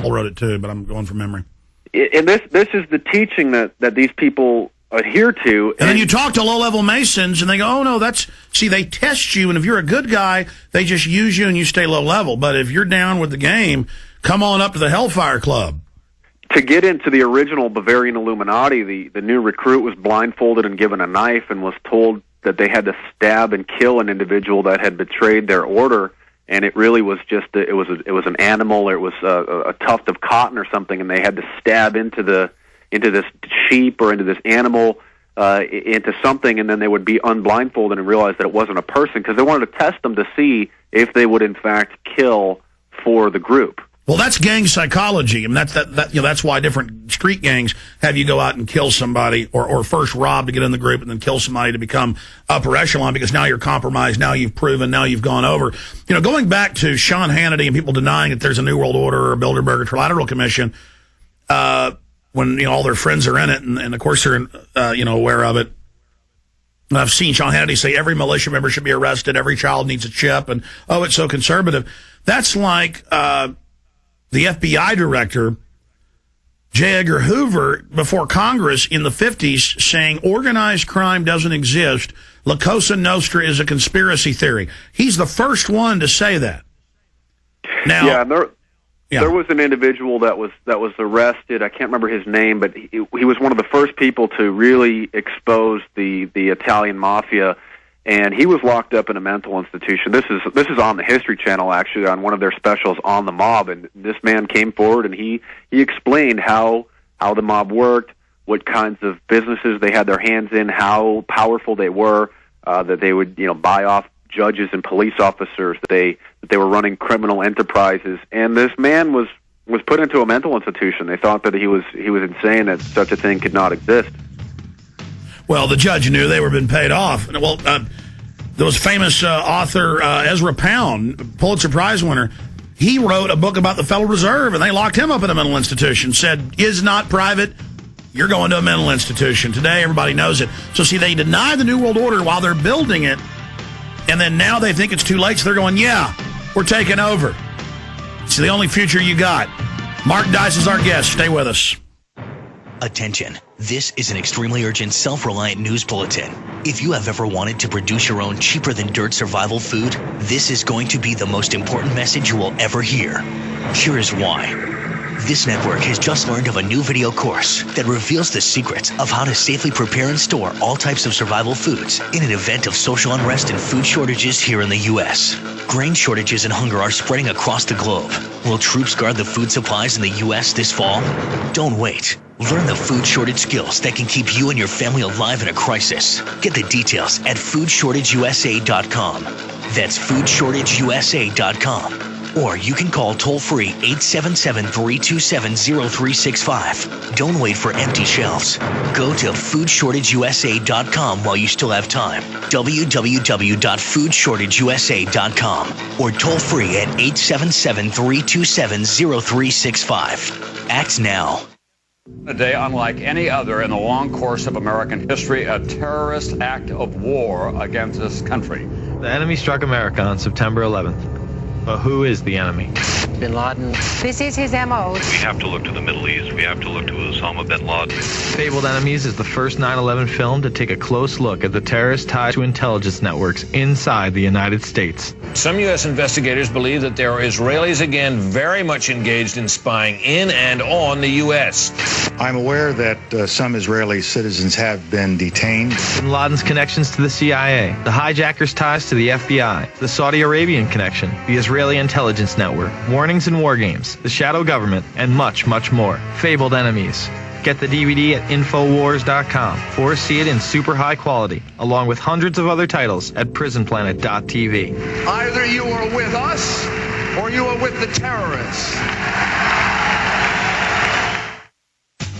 wrote it too, but I'm going from memory. And this is the teaching that these people adhere to. And then you talk to low-level Masons, and they go, oh, no, they test you, and if you're a good guy, they just use you and you stay low-level. But if you're down with the game, come on up to the Hellfire Club. To get into the original Bavarian Illuminati, the new recruit was blindfolded and given a knife and was told that they had to stab and kill an individual that had betrayed their order. And it really was just it was an animal, or it was a tuft of cotton or something, and they had to stab into this sheep or into this animal, into something, and then they would be unblindfolded and realize that it wasn't a person, because they wanted to test them to see if they would in fact kill for the group. Well, that's gang psychology, and that's why different street gangs have you go out and kill somebody, or first rob to get in the group, and then kill somebody to become upper echelon, because now you're compromised, now you've proven, now you've gone over. Going back to Sean Hannity and people denying that there's a New World Order or a Bilderberg or Trilateral Commission, when all their friends are in it, and of course they're aware of it. And I've seen Sean Hannity say every militia member should be arrested, every child needs a chip, and it's so conservative. That's like the FBI director, J. Edgar Hoover, before Congress in the 50s, saying organized crime doesn't exist. La Cosa Nostra is a conspiracy theory. He's the first one to say that. Now, there was an individual that was arrested. I can't remember his name, but he was one of the first people to really expose the Italian mafia. And he was locked up in a mental institution. This is on the History Channel, actually, on one of their specials on the mob. And this man came forward and he explained how the mob worked, what kinds of businesses they had their hands in, how powerful they were, that they would buy off judges and police officers, that they were running criminal enterprises. And this man was put into a mental institution. They thought that he was insane, that such a thing could not exist. Well, the judge knew they were being paid off. Well, there was famous author Ezra Pound, Pulitzer Prize winner. He wrote a book about the Federal Reserve, and they locked him up in a mental institution. Said, is not private. You're going to a mental institution. Today, everybody knows it. So, see, they deny the New World Order while they're building it, and then now they think it's too late, so they're going, yeah, we're taking over. It's the only future you got. Mark Dice is our guest. Stay with us. Attention. This is an extremely urgent, self-reliant news bulletin. If you have ever wanted to produce your own cheaper-than-dirt survival food, this is going to be the most important message you will ever hear. Here is why. This network has just learned of a new video course that reveals the secrets of how to safely prepare and store all types of survival foods in an event of social unrest and food shortages here in the U.S. Grain shortages and hunger are spreading across the globe. Will troops guard the food supplies in the U.S. this fall? Don't wait. Learn the food shortage skills that can keep you and your family alive in a crisis. Get the details at foodshortageusa.com. That's foodshortageusa.com. Or you can call toll-free 877-327-0365. Don't wait for empty shelves. Go to foodshortageusa.com while you still have time. www.foodshortageusa.com. Or toll-free at 877-327-0365. Act now. A day unlike any other in the long course of American history, a terrorist act of war against this country. The enemy struck America on September 11th. But who is the enemy? Bin Laden. This is his MO. We have to look to the Middle East. We have to look to Osama bin Laden. Fabled Enemies is the first 9/11 film to take a close look at the terrorist ties to intelligence networks inside the United States. Some U.S. investigators believe that there are Israelis again very much engaged in spying in and on the U.S. I'm aware that some Israeli citizens have been detained. Bin Laden's connections to the CIA, the hijackers' ties to the FBI, the Saudi Arabian connection, the Israeli intelligence network, warnings and war games, the shadow government, and much, much more. Fabled Enemies. Get the DVD at InfoWars.com or see it in super high quality, along with hundreds of other titles at PrisonPlanet.tv. Either you are with us or you are with the terrorists.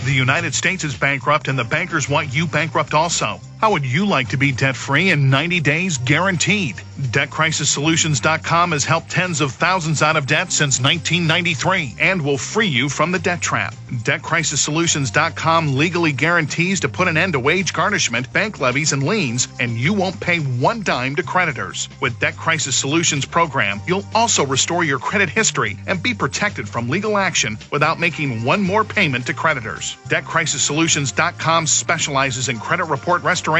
The United States is bankrupt, and the bankers want you bankrupt also. How would you like to be debt-free in 90 days guaranteed? DebtCrisisSolutions.com has helped tens of thousands out of debt since 1993 and will free you from the debt trap. DebtCrisisSolutions.com legally guarantees to put an end to wage garnishment, bank levies, and liens, and you won't pay one dime to creditors. With Debt Crisis Solutions program, you'll also restore your credit history and be protected from legal action without making one more payment to creditors. DebtCrisisSolutions.com specializes in credit report restoration,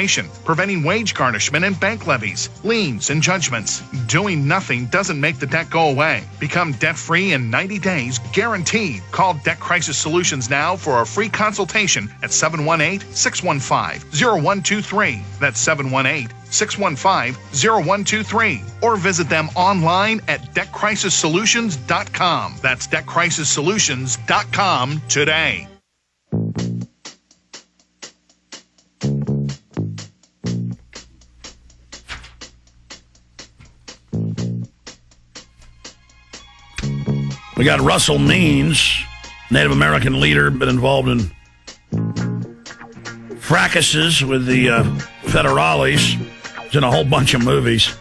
preventing wage garnishment and bank levies, liens, and judgments. Doing nothing doesn't make the debt go away. Become debt-free in 90 days, guaranteed. Call Debt Crisis Solutions now for a free consultation at 718-615-0123. That's 718-615-0123. Or visit them online at DebtCrisisSolutions.com. That's DebtCrisisSolutions.com today. We got Russel Means, Native American leader, been involved in fracases with the federales. He's in a whole bunch of movies.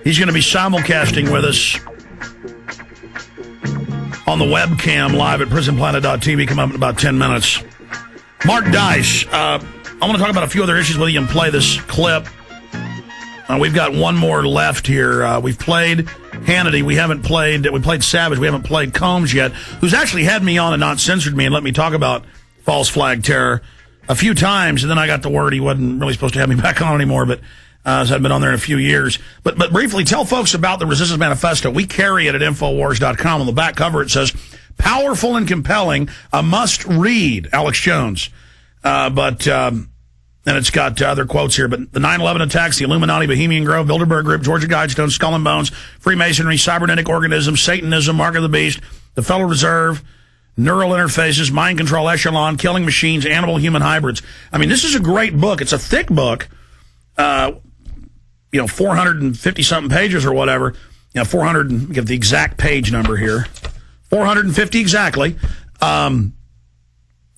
He's going to be simulcasting with us on the webcam live at prisonplanet.tv coming up in about 10 minutes. Mark Dice, I want to talk about a few other issues with you and play this clip. We've got one more left here. We've played Hannity. We played Savage. We haven't played Combs yet, who's actually had me on and not censored me and let me talk about false flag terror a few times. And then I got the word he wasn't really supposed to have me back on anymore, but as I've been on there in a few years. But briefly, tell folks about the Resistance Manifesto. We carry it at InfoWars.com. On the back cover, it says, powerful and compelling, a must read, Alex Jones. And it's got other quotes here, but the 9/11 attacks, the Illuminati, Bohemian Grove, Bilderberg Group, Georgia Guidestones, Skull and Bones, Freemasonry, cybernetic organisms, Satanism, Mark of the Beast, the Federal Reserve, neural interfaces, mind control echelon, killing machines, animal-human hybrids. I mean, this is a great book. It's a thick book, 450-something pages or whatever. 400, give the exact page number here. 450 exactly.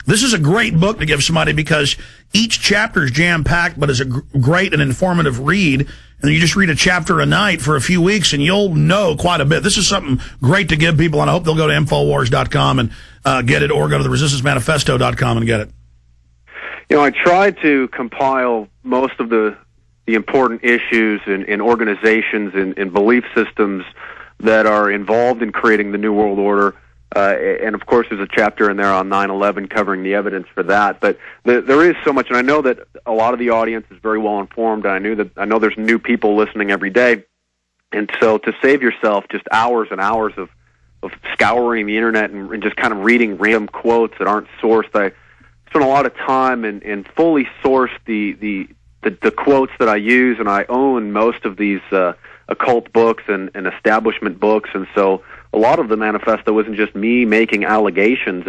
This is a great book to give somebody because each chapter is jam-packed, but is a great and informative read. And you just read a chapter a night for a few weeks, and you'll know quite a bit. This is something great to give people, and I hope they'll go to InfoWars.com and get it, or go to the ResistanceManifesto.com and get it. I tried to compile most of the important issues in organizations and belief systems that are involved in creating the New World Order. And of course, there's a chapter in there on 9/11 covering the evidence for that. But there is so much, and I know that a lot of the audience is very well informed. And I know there's new people listening every day, and so to save yourself just hours and hours of scouring the internet and just kind of reading random quotes that aren't sourced, I spent a lot of time and fully sourced the quotes that I use, and I own most of these occult books and establishment books, and so a lot of the manifesto isn't just me making allegations.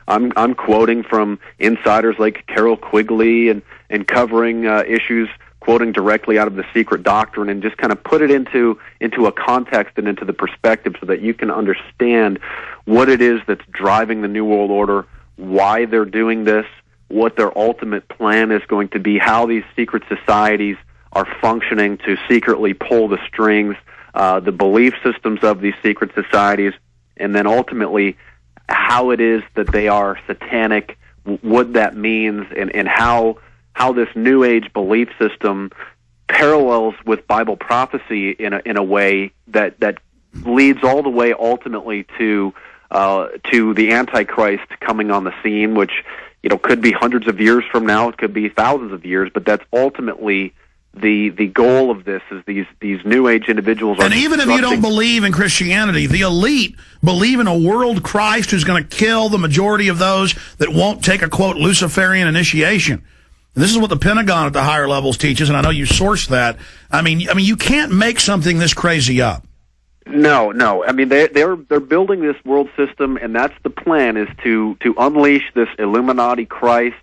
I'm quoting from insiders like Carol Quigley and covering issues, quoting directly out of the secret doctrine, and just kind of put it into a context and into the perspective so that you can understand what it is that's driving the New World Order, why they're doing this, what their ultimate plan is going to be, how these secret societies are functioning to secretly pull the strings, the belief systems of these secret societies, and then ultimately how it is that they are satanic, what that means, and how this New Age belief system parallels with Bible prophecy in a way that leads all the way ultimately to the Antichrist coming on the scene, which could be hundreds of years from now, it could be thousands of years, but that's ultimately the goal of this is these New Age individuals are. And even if you don't believe in Christianity, the elite believe in a world Christ who's going to kill the majority of those that won't take a, quote, Luciferian initiation. And this is what the Pentagon at the higher levels teaches, and I know you sourced that. I mean, you can't make something this crazy up. No. I mean, they're building this world system, and that's the plan: is to unleash this Illuminati Christ.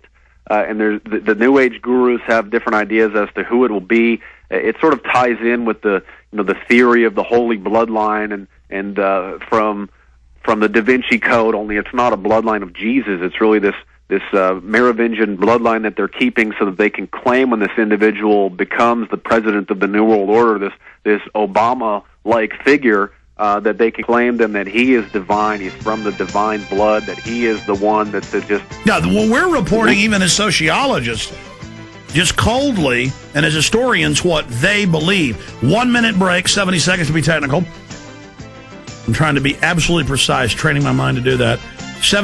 And there's the New Age gurus have different ideas as to who it will be. It sort of ties in with the theory of the holy bloodline and from the Da Vinci Code. Only it's not a bloodline of Jesus. It's really this Merovingian bloodline that they're keeping, so that they can claim when this individual becomes the president of the New World Order, this Obama-like figure, that they can claim them that he is divine, he's from the divine blood, that he is the one that's just... Yeah, well, we're reporting, even as sociologists, just coldly, and as historians, what they believe. 1 minute break, 70 seconds to be technical. I'm trying to be absolutely precise, training my mind to do that. 70